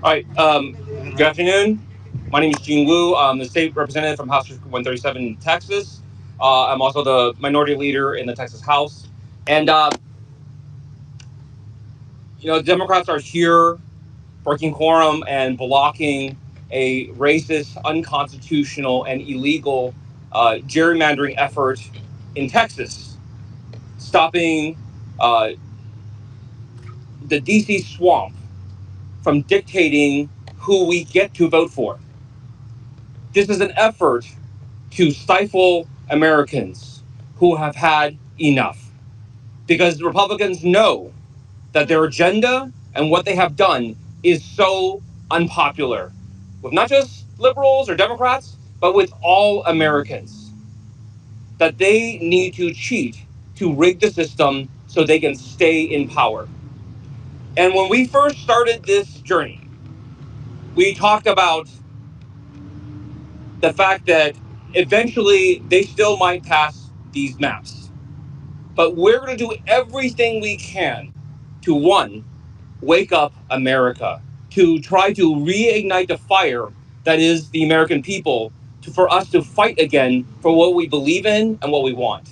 All right. Good afternoon. My name is Gene Wu. I'm the state representative from House District 137 in Texas. I'm also the minority leader in the Texas House. And, Democrats are here breaking quorum and blocking a racist, unconstitutional, and illegal gerrymandering effort in Texas, stopping uh, the DC swamp from dictating who we get to vote for. This is an effort to stifle Americans who have had enough. Because Republicans know that their agenda and what they have done is so unpopular with not just liberals or Democrats, but with all Americans. That they need to cheat to rig the system so they can stay in power. And when we first started this journey, we talked about the fact that eventually they still might pass these maps. But we're going to do everything we can to, one, wake up America, to try to reignite the fire that is the American people, for us to fight again for what we believe in and what we want.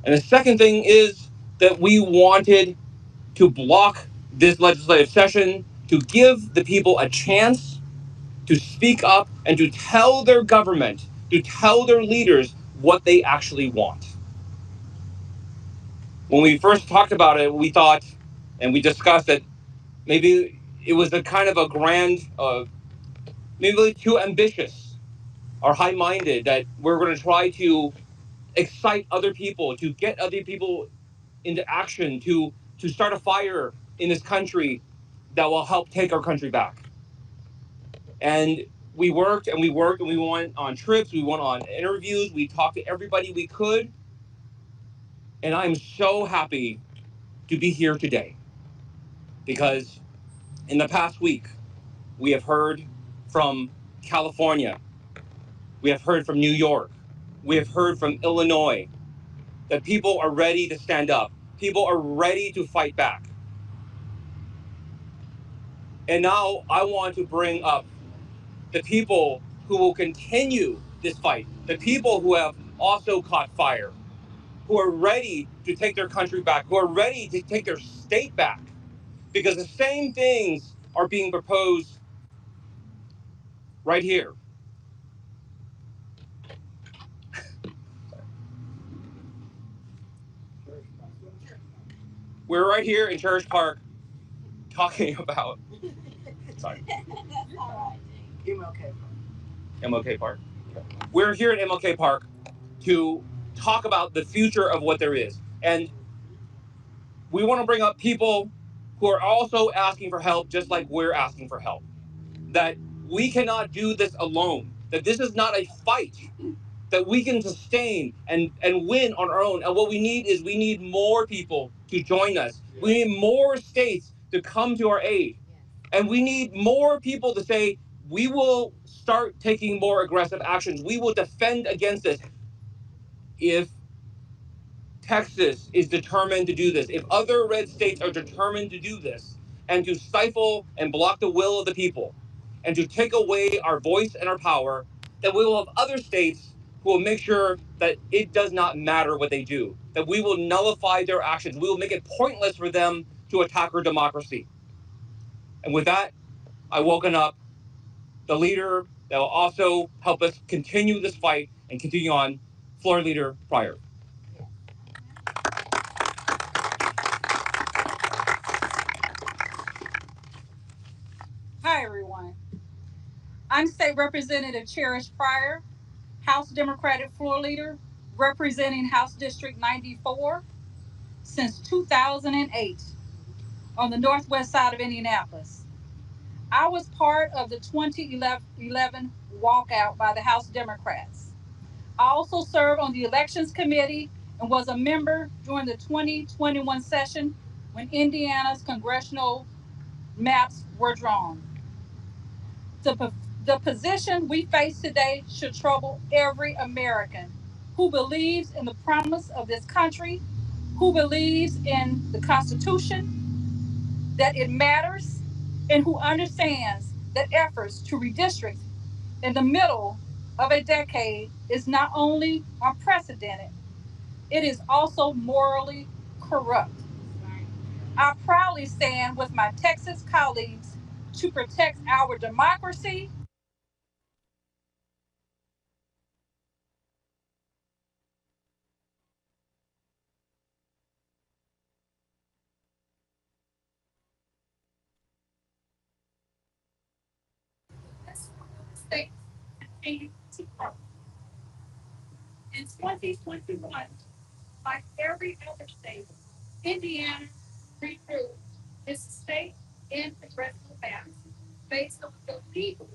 And the second thing is that we wanted to block this legislative session to give the people a chance to speak up and to tell their government, to tell their leaders what they actually want. When we first talked about it, we thought and we discussed that maybe it was a kind of a grand, maybe too ambitious or high-minded, that we're going to try to excite other people, to get other people into action, to start a fire in this country that will help take our country back. And we worked and we worked and we went on trips, we went on interviews, we talked to everybody we could. And I'm so happy to be here today because in the past week, we have heard from California, we have heard from New York, we have heard from Illinois that people are ready to stand up. People are ready to fight back. And now I want to bring up the people who will continue this fight, the people who have also caught fire, who are ready to take their country back, who are ready to take their state back, because the same things are being proposed right here. We're right here in Church Park talking about, sorry, MLK Park. We're here at MLK Park to talk about the future of what there is. And we want to bring up people who are also asking for help, just like we're asking for help. That we cannot do this alone, that this is not a fight that we can sustain and win on our own. And what we need is we need more people to join us. We need more states to come to our aid. And we need more people to say, we will start taking more aggressive actions. We will defend against this. If Texas is determined to do this, if other red states are determined to do this, and to stifle and block the will of the people, and to take away our voice and our power, then we will have other states who will make sure that it does not matter what they do, that we will nullify their actions. We will make it pointless for them to attack our democracy. And with that, I welcome up the leader that will also help us continue this fight and continue on, Floor Leader Pryor. Hi, everyone. I'm State Representative Cherish Pryor, House Democratic Floor Leader, representing House District 94 since 2008 on the northwest side of Indianapolis. I was part of the 2011 walkout by the House Democrats. I also served on the Elections Committee and was a member during the 2021 session when Indiana's congressional maps were drawn. The, the position we face today should trouble every American who believes in the promise of this country, who believes in the Constitution, that it matters, and who understands that efforts to redistrict in the middle of a decade is not only unprecedented, it is also morally corrupt. I proudly stand with my Texas colleagues to protect our democracy. This state in 2021, like every other state, Indiana renewed its state and congressional maps based on the legal.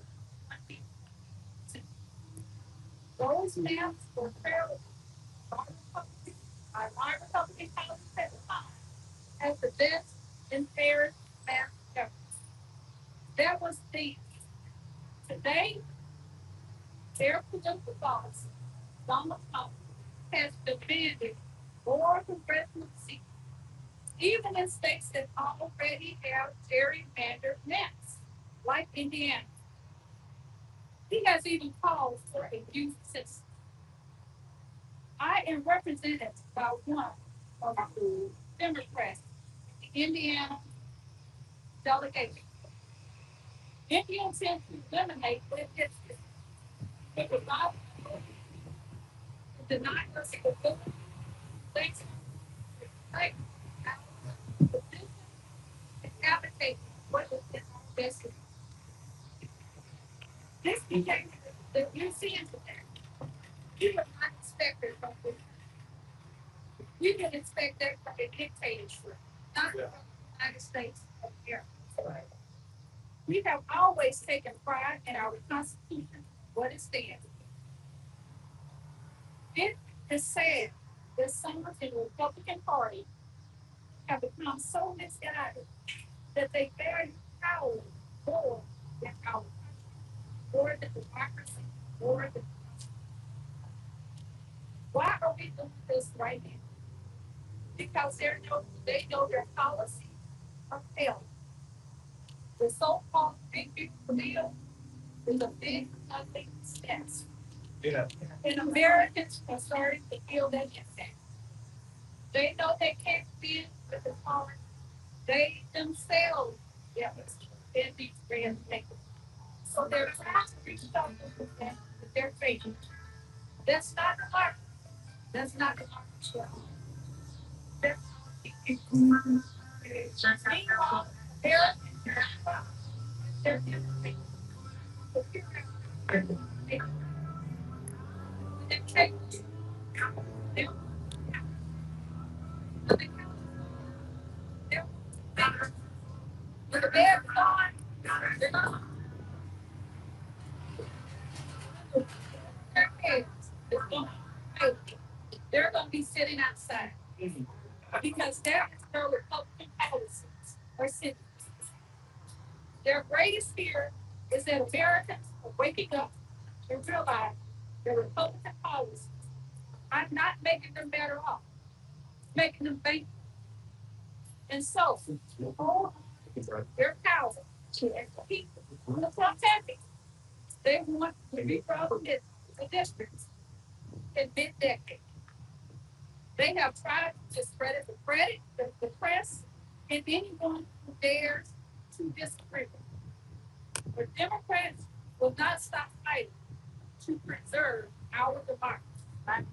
Those maps were fairly by Republican House at the time as the best and fairest map ever. That was the today their political boss, Donald Trump, has demanded more congressional seats, even in states that already have gerrymandered maps, like Indiana. He has even called for a youth census. I am represented by one of the Democrats, the Indiana delegation. Indiana intends to eliminate this history. It would not deny us the ability to like our position and advocate what is in our best interest. This behavior that you're seeing today, you would not expect it from this. You can expect that from a dictatorship, not from the United States of America. We have always taken pride in our Constitution, what it stands. It is sad that some in the Republican Party have become so misguided that they value power more than our country, more than democracy, more than. Why are we doing this right now? Because they know their policies are failing. The so-called big beautiful bill is a big ugly mess. Yeah. And Americans are starting to feel that impact. They know they can't win with the power. They themselves in these grand things. So they're trying to reach out with their faith. That's not the heart. That's not the heart. That's meanwhile, they're different. They take with a bad thought, they're not their kids. They're going to be sitting outside because their Republican policies are sitting. Their greatest fear is that Americans are waking up and realize their Republican policies are not making them better off, making them bankrupt. And so, hold their power to keep the protecting. They want to be prominent the districts in mid-decade. They have tried to discredit the press, and anyone who dares to disagree. But Democrats will not stop fighting to preserve our democracy. Right?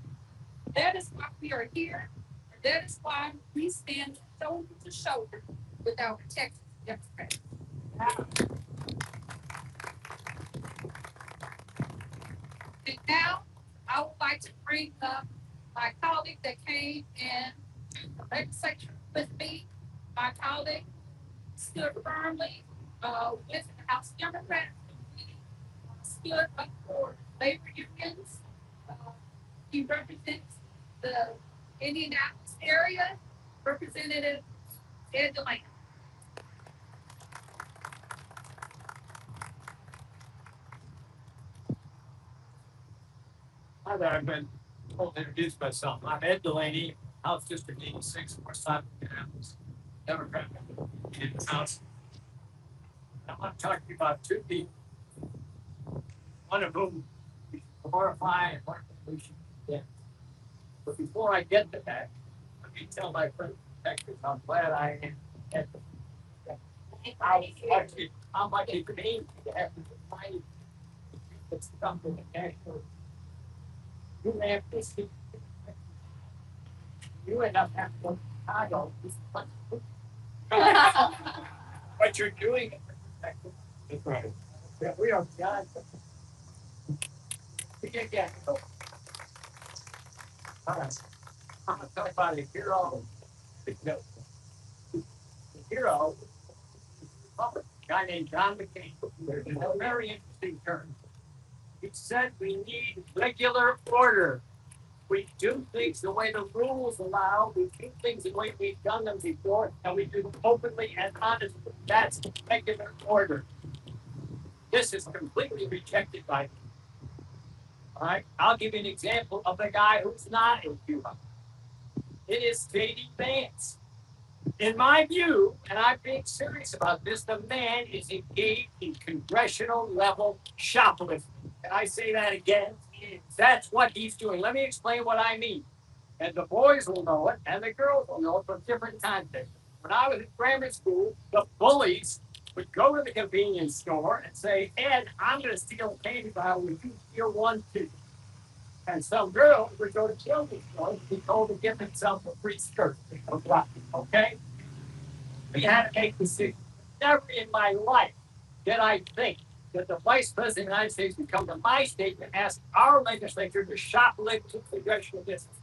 That is why we are here. And that is why we stand shoulder to shoulder with our Texas Democrats. And now I would like to bring up my colleague that came in the legislature with me. My colleague stood firmly with the House Democrats. We stood up for labor unions. Uh, he represents the Indianapolis area, Representative Ed Delaney. Hi there, I've been told to introduce myself. I'm Ed Delaney, House District 86, West Side of Indianapolis, Democrat in the House. I want to talk to you about two people, one of whom we should glorify and one of whom we should condemn. But before I get to that, let me tell my friend Texas how glad I am at how much it means to have to find this stuff in the national. You have this, you end up having to go to Chicago. What you're doing in Texas. That's right. Yeah, we are beyond. Again, so, all right. I'm gonna talk about a hero. The hero, a guy named John McCain. There's a very interesting term. He said we need regular order. We do things the way the rules allow. We do things the way we've done them before, and we do them openly and honestly. That's regular order. This is completely rejected by me. All right, I'll give you an example of the guy who's not a hero. It is JD Vance. In my view, and I'm being serious about this, the man is engaged in congressional level shoplifting. And I say that again. That's what he's doing. Let me explain what I mean. And the boys will know it, and the girls will know it from different contexts. When I was in grammar school, the bullies would go to the convenience store and say, Ed, I'm going to steal a candy bar. Would you steal one too? And some girls would go to children's stores and be told to give themselves a free skirt. Okay? We had to make decisions. Never in my life did I think that the Vice President of the United States would come to my state and ask our legislature to shoplift to congressional districts,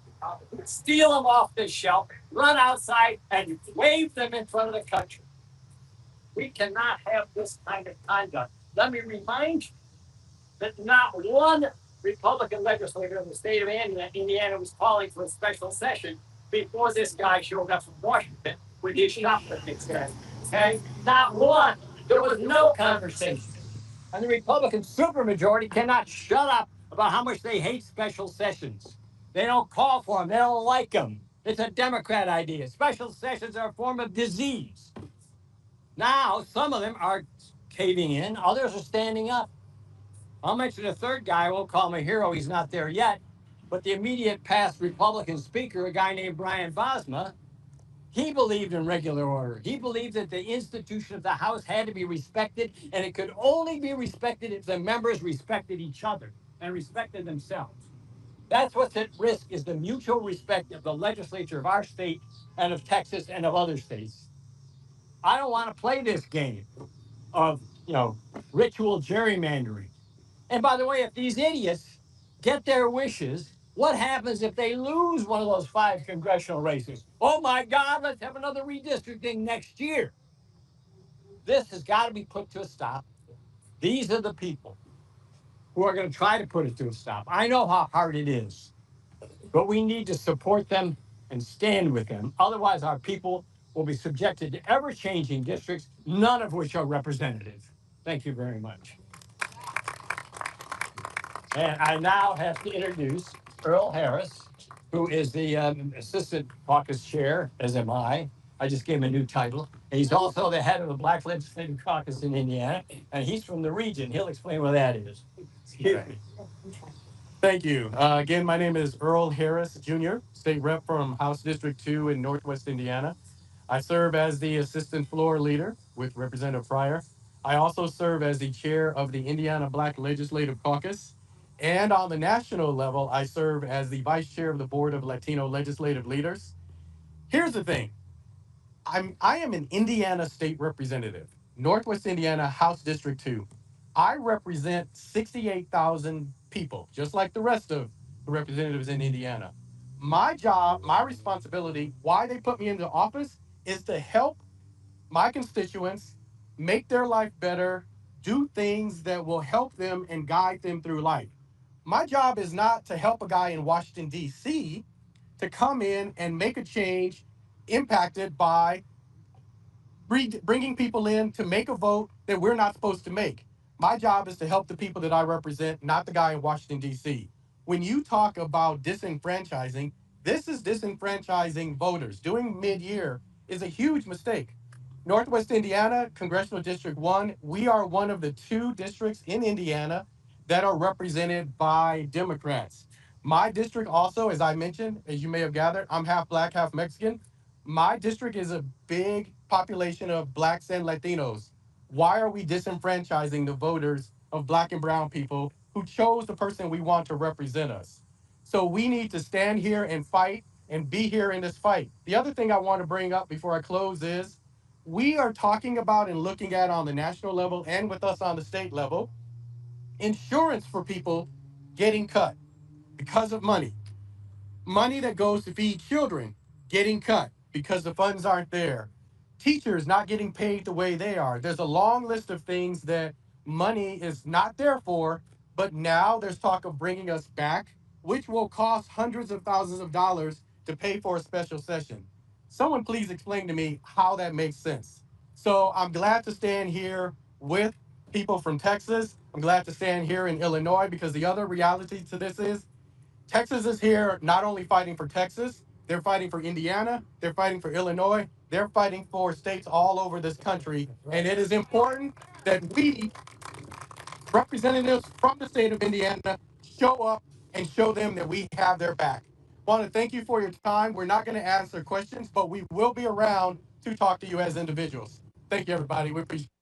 steal them off the shelf, run outside, and wave them in front of the country. We cannot have this kind of conduct. Let me remind you that not one Republican legislator in the state of Indiana was calling for a special session before this guy showed up from Washington with his shoplifting scandal. Okay? Not one. There was no conversation. And the Republican supermajority cannot shut up about how much they hate special sessions. They don't call for them. They don't like them. It's a Democrat idea. Special sessions are a form of disease. Now, some of them are caving in. Others are standing up. I'll mention a third guy. I won't call him a hero. He's not there yet. But the immediate past Republican speaker, a guy named Brian Bosma, he believed in regular order. He believed that the institution of the House had to be respected, and it could only be respected if the members respected each other and respected themselves. That's what's at risk, is the mutual respect of the legislature of our state and of Texas and of other states. I don't want to play this game of, ritual gerrymandering. And by the way, if these idiots get their wishes, what happens if they lose one of those 5 congressional races? Oh my God, let's have another redistricting next year. This has got to be put to a stop. These are the people who are going to try to put it to a stop. I know how hard it is, but we need to support them and stand with them. Otherwise, our people will be subjected to ever-changing districts, none of which are representative. Thank you very much. And I now have to introduce Earl Harris, who is the Assistant Caucus Chair, as am I. I just gave him a new title. And he's also the head of the Black Legislative Caucus in Indiana, and he's from the region. He'll explain what that is. Thank you. Again, my name is Earl Harris, Jr., State Rep from House District 2 in Northwest Indiana. I serve as the Assistant Floor Leader with Representative Pryor. I also serve as the Chair of the Indiana Black Legislative Caucus. And on the national level, I serve as the Vice Chair of the Board of Latino Legislative Leaders. Here's the thing. I am an Indiana State Representative, Northwest Indiana, House District 2. I represent 68,000 people, just like the rest of the representatives in Indiana. My job, my responsibility, why they put me into office, is to help my constituents make their life better, do things that will help them and guide them through life. My job is not to help a guy in Washington, D.C. to come in and make a change impacted by bringing people in to make a vote that we're not supposed to make. My job is to help the people that I represent, not the guy in Washington, D.C. When you talk about disenfranchising, this is disenfranchising voters. Doing mid-year is a huge mistake. Northwest Indiana, Congressional District 1, we are one of the two districts in Indiana that are represented by Democrats. My district also, as I mentioned, as you may have gathered, I'm half black, half Mexican. My district is a big population of blacks and Latinos. Why are we disenfranchising the voters of black and brown people who chose the person we want to represent us? So we need to stand here and fight and be here in this fight. The other thing I want to bring up before I close is we are talking about and looking at on the national level and with us on the state level insurance for people getting cut because of money. Money that goes to feed children getting cut because the funds aren't there. Teachers not getting paid the way they are. There's a long list of things that money is not there for, but now there's talk of bringing us back, which will cost hundreds of thousands of dollars to pay for a special session. Someone please explain to me how that makes sense. So I'm glad to stand here with people from Texas. I'm glad to stand here in Illinois because the other reality to this is Texas is here not only fighting for Texas, they're fighting for Indiana, they're fighting for Illinois, they're fighting for states all over this country. And it is important that we, representatives from the state of Indiana, show up and show them that we have their back. I want to thank you for your time. We're not going to answer questions, but we will be around to talk to you as individuals. Thank you, everybody. We appreciate it.